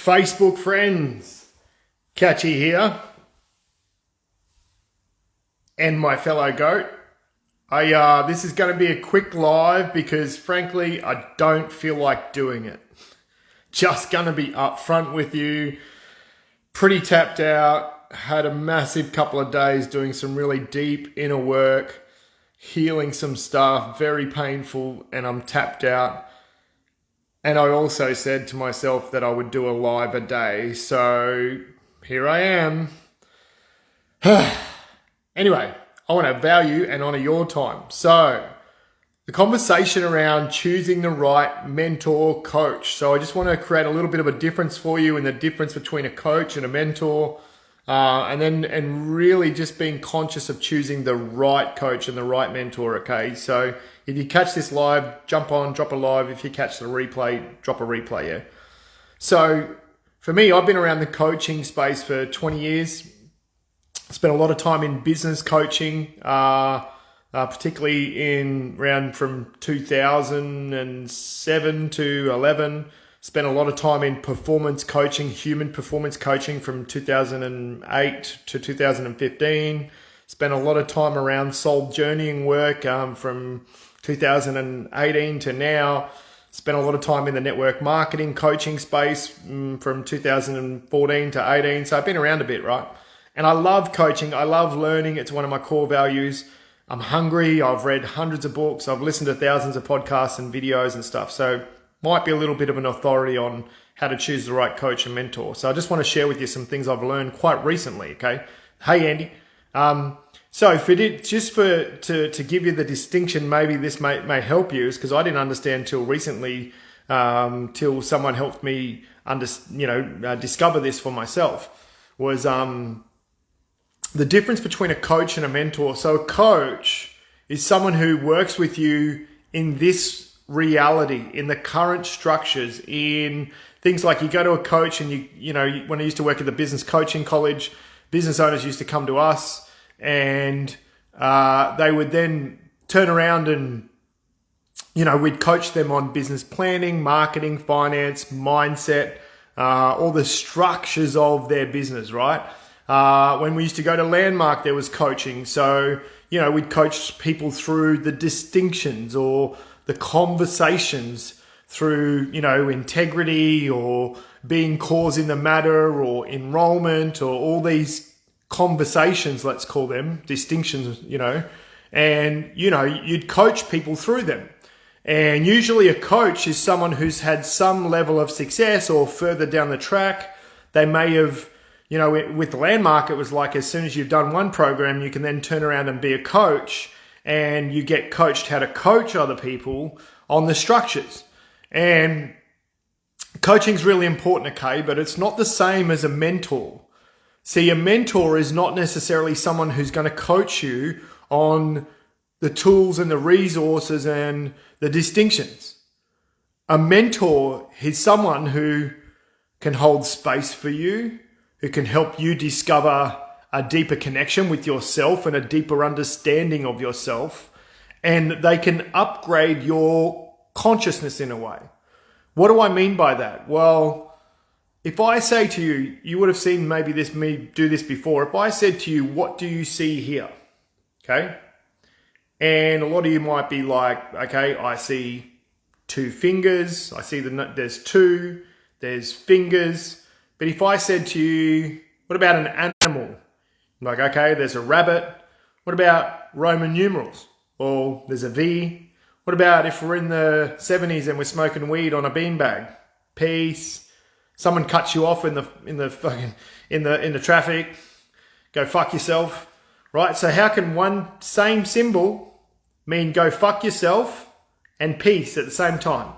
Facebook friends, Catchy here, and my fellow goat. This is going to be a quick live because frankly, I don't feel like doing it. Just going to be upfront with you, pretty tapped out, had a massive couple of days doing some really deep inner work, healing some stuff, very painful, and I'm tapped out. And I also said to myself that I would do a live a day. So here I am. Anyway, I want to value and honor your time. So the conversation around choosing the right mentor coach. So I just want to create a little bit of a difference for you in the difference between a coach and a mentor. And really just being conscious of choosing the right coach and the right mentor, okay? So if you catch this live, jump on, drop a live. If you catch the replay, drop a replay, yeah? So for me, I've been around the coaching space for 20 years. Spent a lot of time in business coaching, particularly in around from 2007 to 11. Spent a lot of time in performance coaching, human performance coaching from 2008 to 2015. Spent a lot of time around soul journeying work from 2018 to now. Spent a lot of time in the network marketing coaching space from 2014 to 18. So I've been around a bit, right? And I love coaching. I love learning. It's one of my core values. I'm hungry. I've read hundreds of books. I've listened to thousands of podcasts and videos and stuff. So might be a little bit of an authority on how to choose the right coach and mentor. So I just want to share with you some things I've learned quite recently, okay? Hey, Andy. So if it is, just to give you the distinction, maybe this may help you, is because I didn't understand till recently, till someone helped me discover this for myself, was the difference between a coach and a mentor. So a coach is someone who works with you in this reality, in the current structures, in things like you go to a coach and when I used to work at the business coaching college, business owners used to come to us and they would then turn around and we'd coach them on business planning, marketing, finance, mindset, all the structures of their business, right? When we used to go to Landmark, there was coaching. So, we'd coach people through the distinctions or the conversations through, integrity or being cause in the matter or enrollment or all these conversations, let's call them distinctions, and, you'd coach people through them. And usually a coach is someone who's had some level of success or further down the track. They may have, with Landmark, it was like as soon as you've done one program, you can then turn around and be a coach. And you get coached how to coach other people on the structures. And coaching is really important, okay? But it's not the same as a mentor. See, a mentor is not necessarily someone who's going to coach you on the tools and the resources and the distinctions. A mentor is someone who can hold space for you, who can help you discover a deeper connection with yourself and a deeper understanding of yourself, and they can upgrade your consciousness in a way. What do I mean by that? Well, if I say to you, you would have seen maybe me do this before. If I said to you, what do you see here? Okay. And a lot of you might be like, okay, I see two fingers. I see there's two, there's fingers. But if I said to you, what about an animal? Like, okay, there's a rabbit. What about Roman numerals? Well, there's a V. What about if we're in the 70s and we're smoking weed on a beanbag? Peace. Someone cuts you off in the traffic. Go fuck yourself. Right? So how can one same symbol mean go fuck yourself and peace at the same time?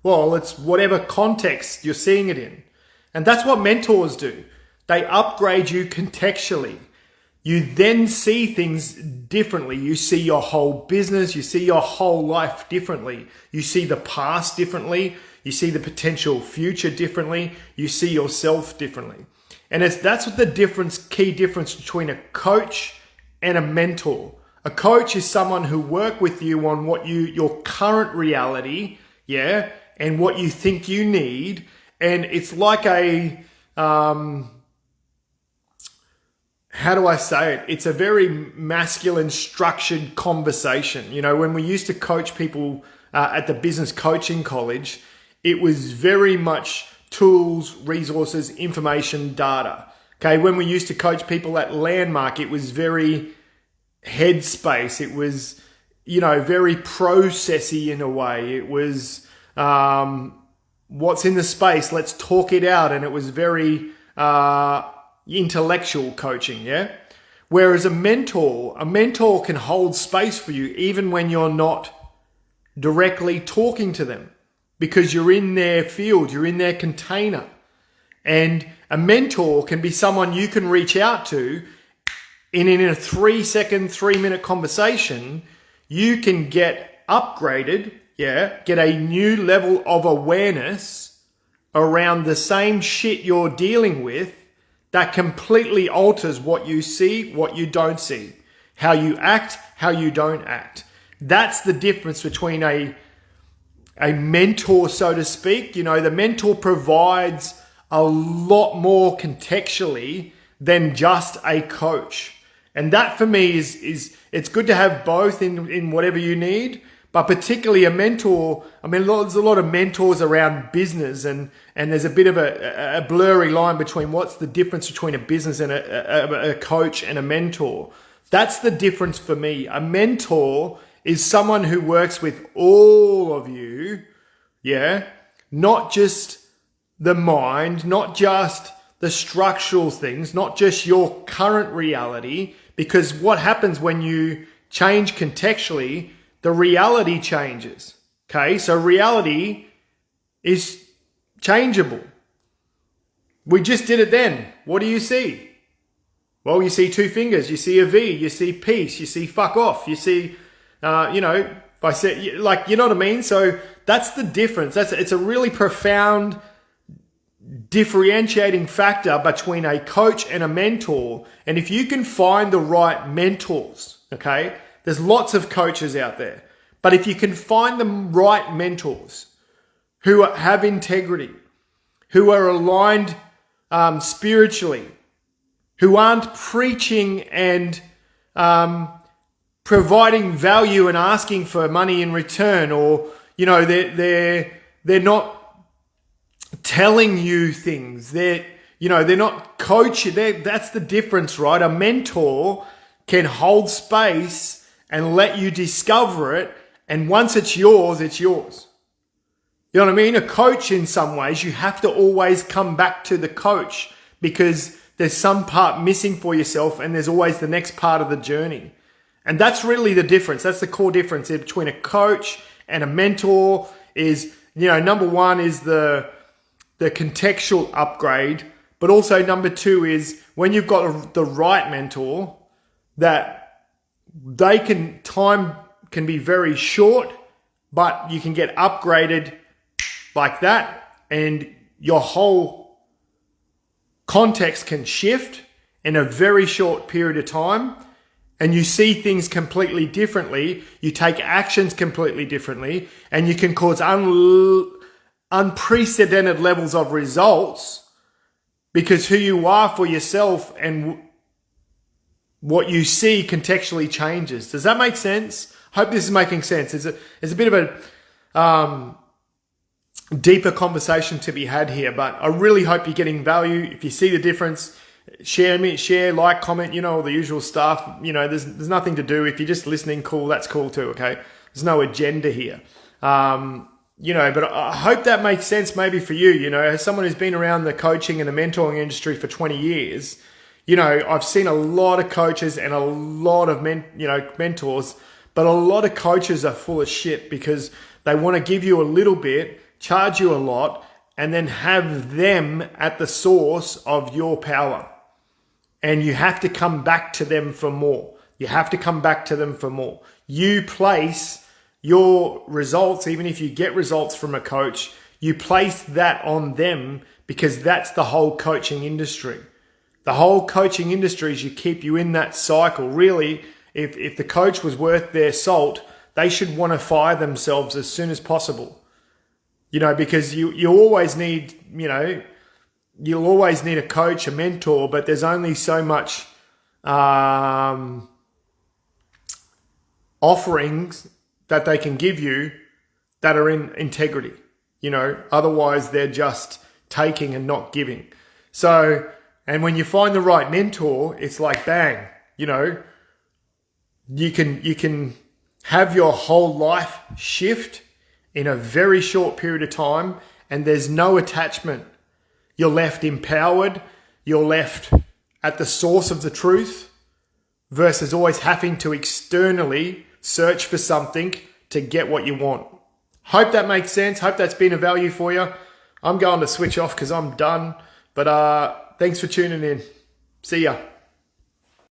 Well, it's whatever context you're seeing it in. And that's what mentors do. They upgrade you contextually. You then see things differently. You see your whole business. You see your whole life differently. You see the past differently. You see the potential future differently. You see yourself differently. And that's what the key difference between a coach and a mentor. A coach is someone who work with you on your current reality, yeah, and what you think you need, And it's like a, how do I say it? It's a very masculine, structured conversation. You know, when we used to coach people at the business coaching college, it was very much tools, resources, information, data. Okay, when we used to coach people at Landmark, it was very headspace. It was, you know, very processy in a way. It was what's in the space, let's talk it out. And it was very intellectual coaching, yeah? Whereas a mentor can hold space for you even when you're not directly talking to them, because you're in their field, you're in their container. And a mentor can be someone you can reach out to, and in a 3-second, 3-minute conversation, you can get upgraded, yeah, get a new level of awareness around the same shit you're dealing with that completely alters what you see, what you don't see, how you act, how you don't act. That's the difference between a mentor, so to speak. You know, the mentor provides a lot more contextually than just a coach. And that for me is it's good to have both in whatever you need, but particularly a mentor. I mean, there's a lot of mentors around business, and there's a bit of a blurry line between what's the difference between a business and a coach and a mentor. That's the difference for me. A mentor is someone who works with all of you, yeah? Not just the mind, not just the structural things, not just your current reality, because what happens when you change contextually, the reality changes, okay? So reality is changeable. We just did it then. What do you see? Well, you see 2 fingers, you see a V, you see peace, you see fuck off, you see, you know, if I said, like, you know what I mean? So that's the difference. It's a really profound differentiating factor between a coach and a mentor. And if you can find the right mentors, okay, there's lots of coaches out there, but if you can find the right mentors who have integrity, who are aligned spiritually, who aren't preaching and providing value and asking for money in return, or, you know, they're not telling you things. They're not coaching. That's the difference, right? A mentor can hold space and let you discover it. And once it's yours, it's yours. You know what I mean? A coach, in some ways, you have to always come back to the coach, because there's some part missing for yourself, and there's always the next part of the journey. And that's really the difference. That's the core difference between a coach and a mentor is, you know, number one is the contextual upgrade, but also number 2 is when you've got the right mentor, that time can be very short, but you can get upgraded like that, and your whole context can shift in a very short period of time, and you see things completely differently. You take actions completely differently, and you can cause unprecedented levels of results, because who you are for yourself and what you see contextually changes. Does that make sense? Hope this is making sense. There's a bit of a deeper conversation to be had here, but I really hope you're getting value. If you see the difference, share, like, comment, you know, all the usual stuff. You know, there's nothing to do. If you're just listening, cool, that's cool too, okay? There's no agenda here. You know, but I hope that makes sense maybe for you. You know, as someone who's been around the coaching and the mentoring industry for 20 years, you know, I've seen a lot of coaches and a lot of mentors, but a lot of coaches are full of shit, because they want to give you a little bit, charge you a lot, and then have them at the source of your power. And you have to come back to them for more. You have to come back to them for more. You place your results, even if you get results from a coach, you place that on them, because that's the whole coaching industry. The whole coaching industry is you keep you in that cycle. Really, if the coach was worth their salt, they should want to fire themselves as soon as possible. You know, because you always need, you know, you'll always need a coach, a mentor, but there's only so much offerings that they can give you that are in integrity. You know, otherwise they're just taking and not giving. So, and when you find the right mentor, it's like bang, you know, you can have your whole life shift in a very short period of time, and there's no attachment. You're left empowered. You're left at the source of the truth versus always having to externally search for something to get what you want. Hope that makes sense. Hope that's been of value for you. I'm going to switch off because I'm done. But thanks for tuning in. See ya.